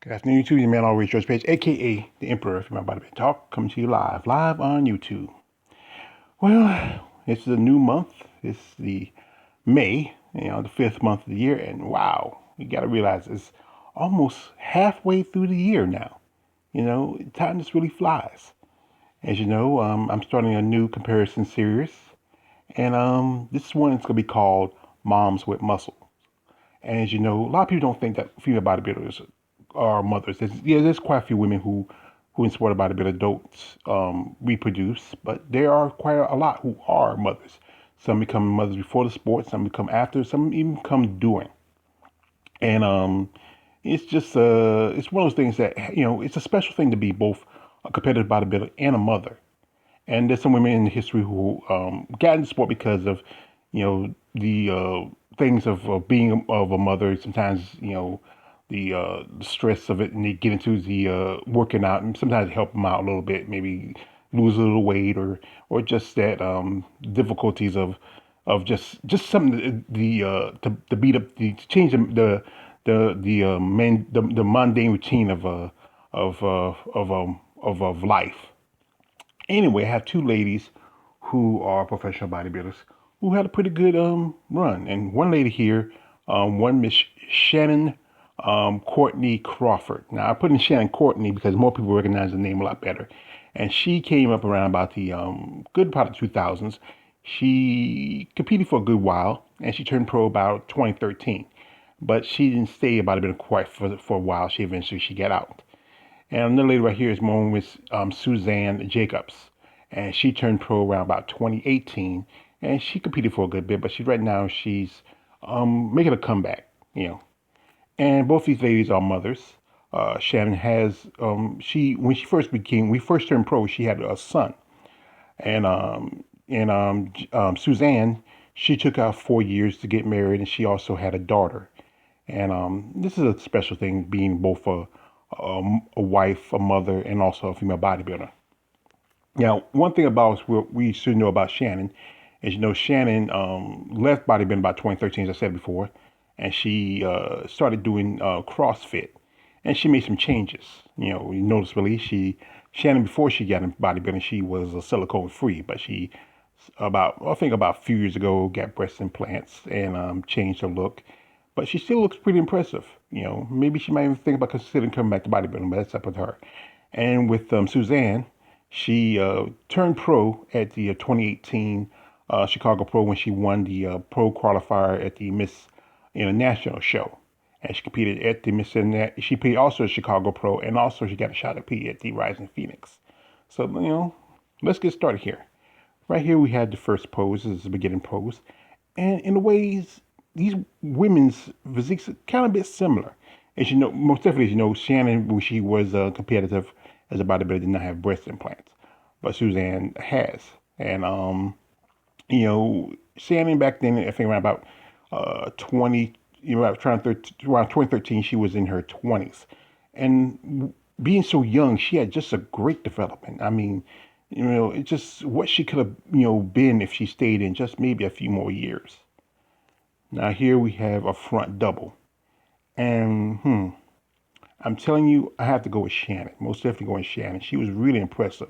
Good afternoon, YouTube. Your man always George Page, aka the Emperor, if you're my body talk, coming to you live on YouTube. Well, it's the new month. It's the May, the fifth month of the year, and wow, you got to realize it's almost halfway through the year now. Time just really flies. As you know, I'm starting a new comparison series, and this one is gonna be called Moms with Muscle. And as you know, a lot of people don't think that female bodybuilders are mothers. There's quite a few women who in sport bodybuilding don't reproduce, but there are quite a lot who are mothers. Some become mothers before the sport, some become after, some even become during. And it's just it's one of those things that it's a special thing to be both a competitive bodybuilder and a mother. And there's some women in history who got into sport because of, the things of being of a mother. Sometimes, the stress of it, and they get into the working out, and sometimes help them out a little bit, maybe lose a little weight, or just that difficulties of just something to beat up to change the mundane routine of life. Anyway, I have two ladies who are professional bodybuilders who had a pretty good run. And one lady here, one Miss Shannon Courtney Crawford. Now I put in Shannon Courtney because more people recognize the name a lot better. And she came up around about the good part of 2000s. She competed for a good while, and she turned pro about 2013. But she didn't stay about it quite for a while. She got out. And another lady right here is one with Susanna Jacobs. And she turned pro around about 2018. And she competed for a good bit, but she's making a comeback. And both these ladies are mothers. Shannon has, when we first turned pro, she had a son. And Suzanne, she took out 4 years to get married, and she also had a daughter. And this is a special thing, being both a wife, a mother, and also a female bodybuilder. Now, one thing about what we should know about Shannon is, Shannon left bodybuilding about 2013, as I said before, and she started doing CrossFit, and she made some changes. Noticeably, Shannon, before she got into bodybuilding, she was silicone free, but I think about a few years ago, got breast implants and changed her look. But she still looks pretty impressive. Maybe she might even think about considering coming back to bodybuilding, but that's up with her. And with Suzanne, she turned pro at the 2018 Chicago Pro when she won the pro qualifier at the Miss International show. And she competed at the Miss International. She competed also at Chicago Pro, and also she got a shot at P at the Rising Phoenix. So, let's get started here. Right here we had the first pose. This is the beginning pose. And in the ways, these women's physiques are kind of a bit similar. As you know, most definitely, as you know, Shannon, when she was competitive as a bodybuilder, did not have breast implants, but Suzanne has. And Shannon back then, I think around about 20, around 2013, she was in her 20s, and being so young, she had just a great development. I mean, it's just what she could have, been if she stayed in just maybe a few more years. Now here we have a front double. And I'm telling you, I have to go with Shannon. Most definitely going with Shannon. She was really impressive.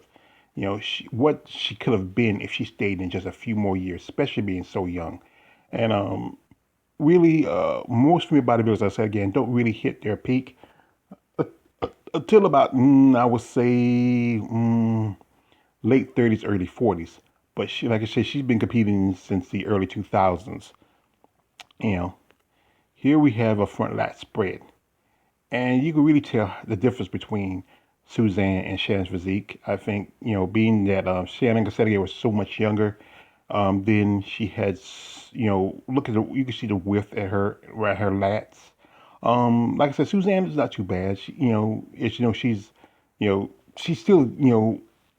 What she could have been if she stayed in just a few more years, especially being so young. And really, most female bodybuilders, as I said again, don't really hit their peak until about, I would say, late 30s, early 40s. But she, like I said, she's been competing since the early 2000s. Here we have a front lat spread. And you can really tell the difference between Suzanne and Shannon's physique. I think, being that Shannon Cassetta was so much younger, then she had, look at you can see the width at her lats. Like I said, Suzanne is not too bad. She's still,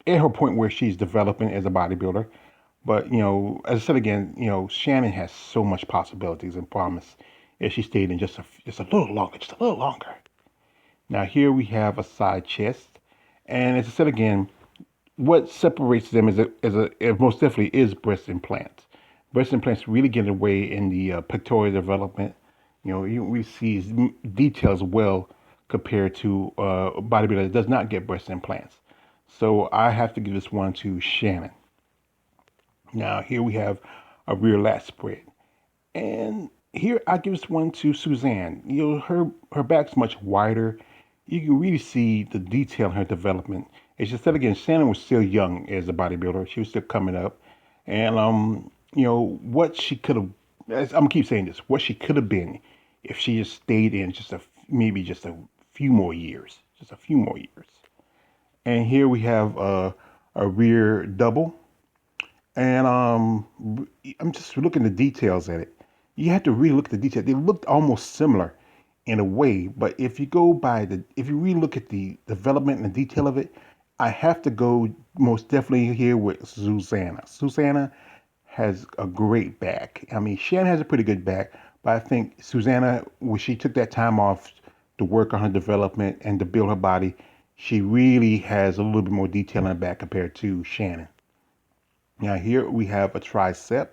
at her point where she's developing as a bodybuilder. But, as I said again, Shannon has so much possibilities and promise if she stayed in just a little longer, just a little longer. Now here we have a side chest, and as I said again, what separates them most definitely is breast implants. Breast implants really get away in the pectoral development. We see details well compared to a bodybuilder that does not get breast implants. So I have to give this one to Shannon. Now here we have a rear lat spread. And here I give this one to Suzanne. Her back's much wider. You can really see the detail in her development. It's just that again, Shannon was still young as a bodybuilder. She was still coming up, and what she could have. I'm gonna keep saying this. What she could have been if she just stayed in maybe just a few more years, just a few more years. And here we have a rear double. And I'm just looking at the details at it. You have to really look at the detail. They looked almost similar in a way, but if you really look at the development and the detail of it, I have to go most definitely here with Susanna. Susanna has a great back. I mean, Shannon has a pretty good back, but I think Susanna, when she took that time off to work on her development and to build her body, she really has a little bit more detail in her back compared to Shannon. Now here we have a tricep,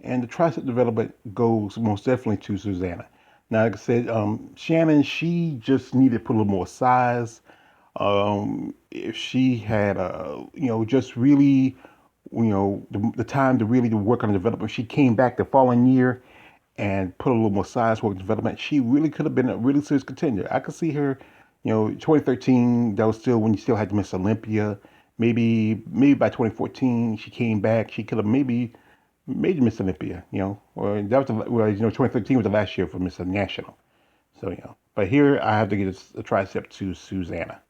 and the tricep development goes most definitely to Susanna. Now, like I said, Shannon, she just needed to put a little more size. If she had, just really, the time to really to work on the development, she came back the following year and put a little more size work development. She really could have been a really serious contender. I could see her, 2013, that was still when you still had to Miss Olympia. Maybe by 2014 she came back. She could have maybe made Miss Olympia, or that was 2013 was the last year for Miss National. So but here I have to get a tricep to Susanna,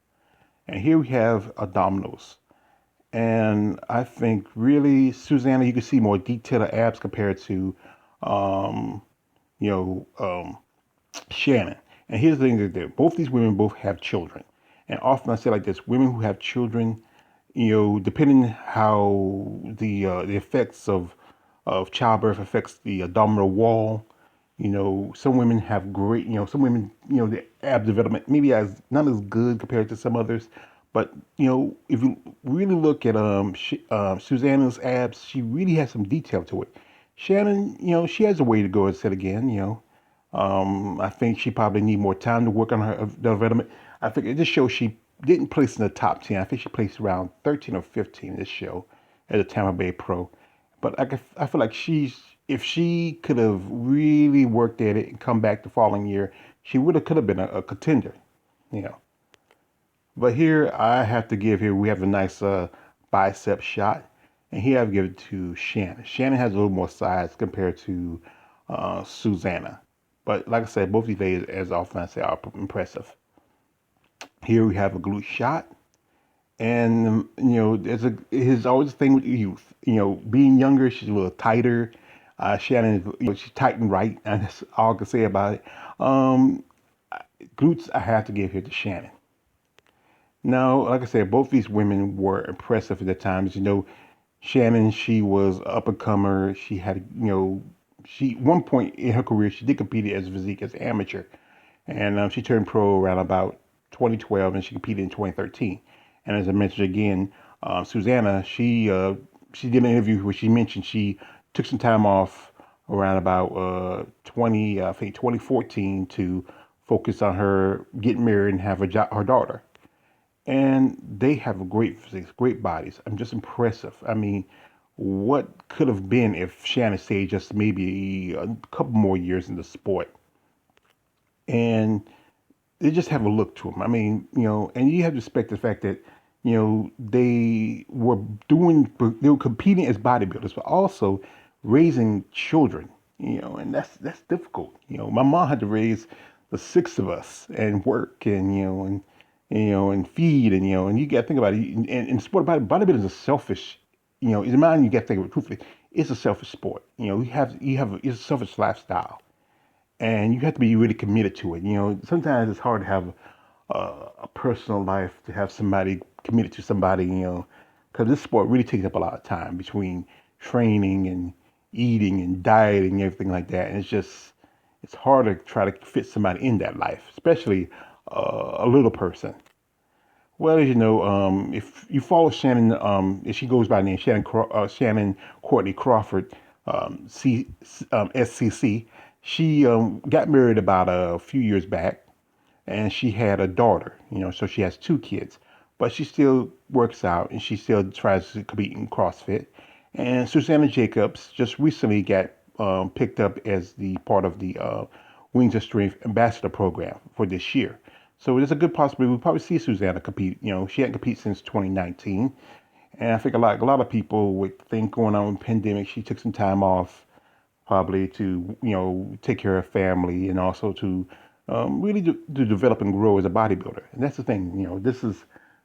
and here we have abdominals, and I think really Susanna, you can see more detailed abs compared to um, you know um, Shannon. And here's the thing that both these women both have children, and often I say like this: women who have children, depending how the effects of childbirth affects the abdominal wall. Some women have great, some women, the ab development maybe as not as good compared to some others, but if you really look at Susanna's abs, she really has some detail to it. Shannon, she has a way to go. As I said again, I think she probably need more time to work on her development. I think it just shows she didn't place in the top 10. I think she placed around 13 or 15 this show as a Tampa Bay Pro. But I feel like if she could have really worked at it and come back the following year, she could have been a contender, you know. But here we have a nice bicep shot, and here I've given it to Shannon. Shannon has a little more size compared to Susanna. But like I said, both these ladies, as often I say, are impressive. Here we have a glute shot. And there's always a thing with youth. Being younger, she's a little tighter. Shannon, she's tight and right, and that's all I can say about it. Glutes, I have to give here to Shannon. Now, like I said, both these women were impressive at the times. Shannon, she was an up and comer. She had, one point in her career, she did compete as physique as an amateur, and she turned pro around about 2012, and she competed in 2013. And as I mentioned again, Susanna, she did an interview where she mentioned she took some time off around about 2014 to focus on her getting married and have her daughter. And they have a great physiques, great bodies. I'm just impressive. I mean, what could have been if Shannon stayed just maybe a couple more years in the sport? And they just have a look to them. I mean, and you have to respect the fact that, they were competing as bodybuilders, but also raising children, and that's difficult. My mom had to raise the six of us and work and feed and you got to think about it. And sport bodybuilding is a selfish, in mind you got to think of it truthfully. It's a selfish sport. It's a selfish lifestyle, and you have to be really committed to it. Sometimes it's hard to have a personal life, to have somebody committed to somebody, because this sport really takes up a lot of time between training and eating and dieting and everything like that. And it's hard to try to fit somebody in that life, especially a little person. Well, as you know, if you follow Shannon, if she goes by the name Shannon Courtney Crawford, SCC, she got married about a few years back, and she had a daughter, so she has two kids, but she still works out and she still tries to compete in CrossFit. And Susanna Jacobs just recently got picked up as the part of the Wings of Strength Ambassador program for this year. So there's a good possibility we'll probably see Susanna compete. She hadn't competed since 2019, and I think a lot of people would think going on with the pandemic, she took some time off probably to take care of family and also to really to develop and grow as a bodybuilder. And that's the thing.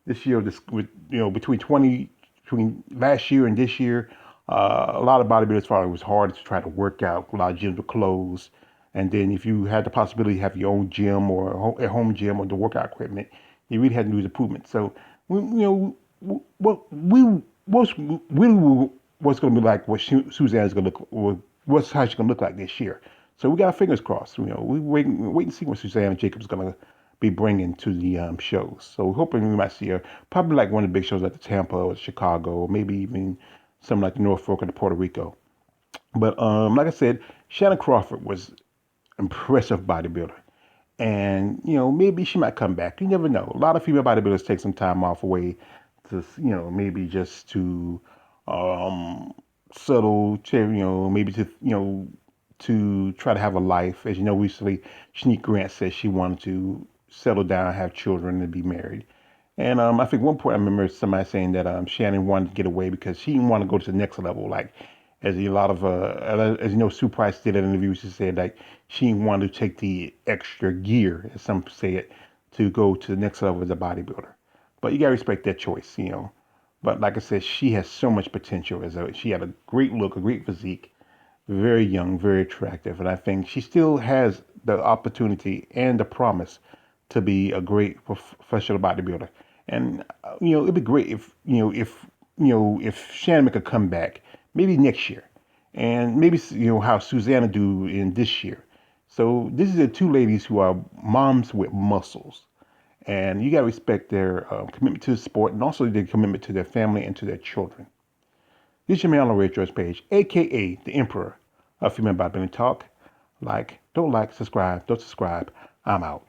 This year, this with between last year and this year, a lot of bodybuilders thought it was hard to try to work out. A lot of gyms were closed, and then if you had the possibility to have your own gym or a home gym or the workout equipment, you really had to do improvements. So what we what's going to be like what Suzanne's going to look what's how she's going to look like this year. So we got our fingers crossed. We wait and see what Susanna Jacobs is going to be bringing to the shows. So we're hoping we might see her probably like one of the big shows at the Tampa or Chicago, or maybe even something like the Norfolk or the Puerto Rico. But like I said, Shannon Crawford was impressive bodybuilder. And, maybe she might come back. You never know. A lot of female bodybuilders take some time off away to, maybe just to um, settle, maybe to try to have a life. As you know, recently, Shanique Grant said she wanted to settle down, have children, and be married. And I think one point I remember somebody saying that Shannon wanted to get away because she didn't want to go to the next level. Like, as you know, Sue Price did an interview. She said like she wanted to take the extra gear, as some say it, to go to the next level as a bodybuilder. But you gotta respect that choice. But like I said, she has so much potential. She had a great look, a great physique, very young, very attractive, and I think she still has the opportunity and the promise to be a great professional bodybuilder. And it'd be great if Shannon could come back maybe next year, and maybe how Susanna do in this year. So these are the two ladies who are moms with muscles, and you got to respect their commitment to the sport and also their commitment to their family and to their children. This is your man on the Ray George page, aka the Emperor of Female Bodybuilding Talk. Don't like, subscribe, don't subscribe. I'm out.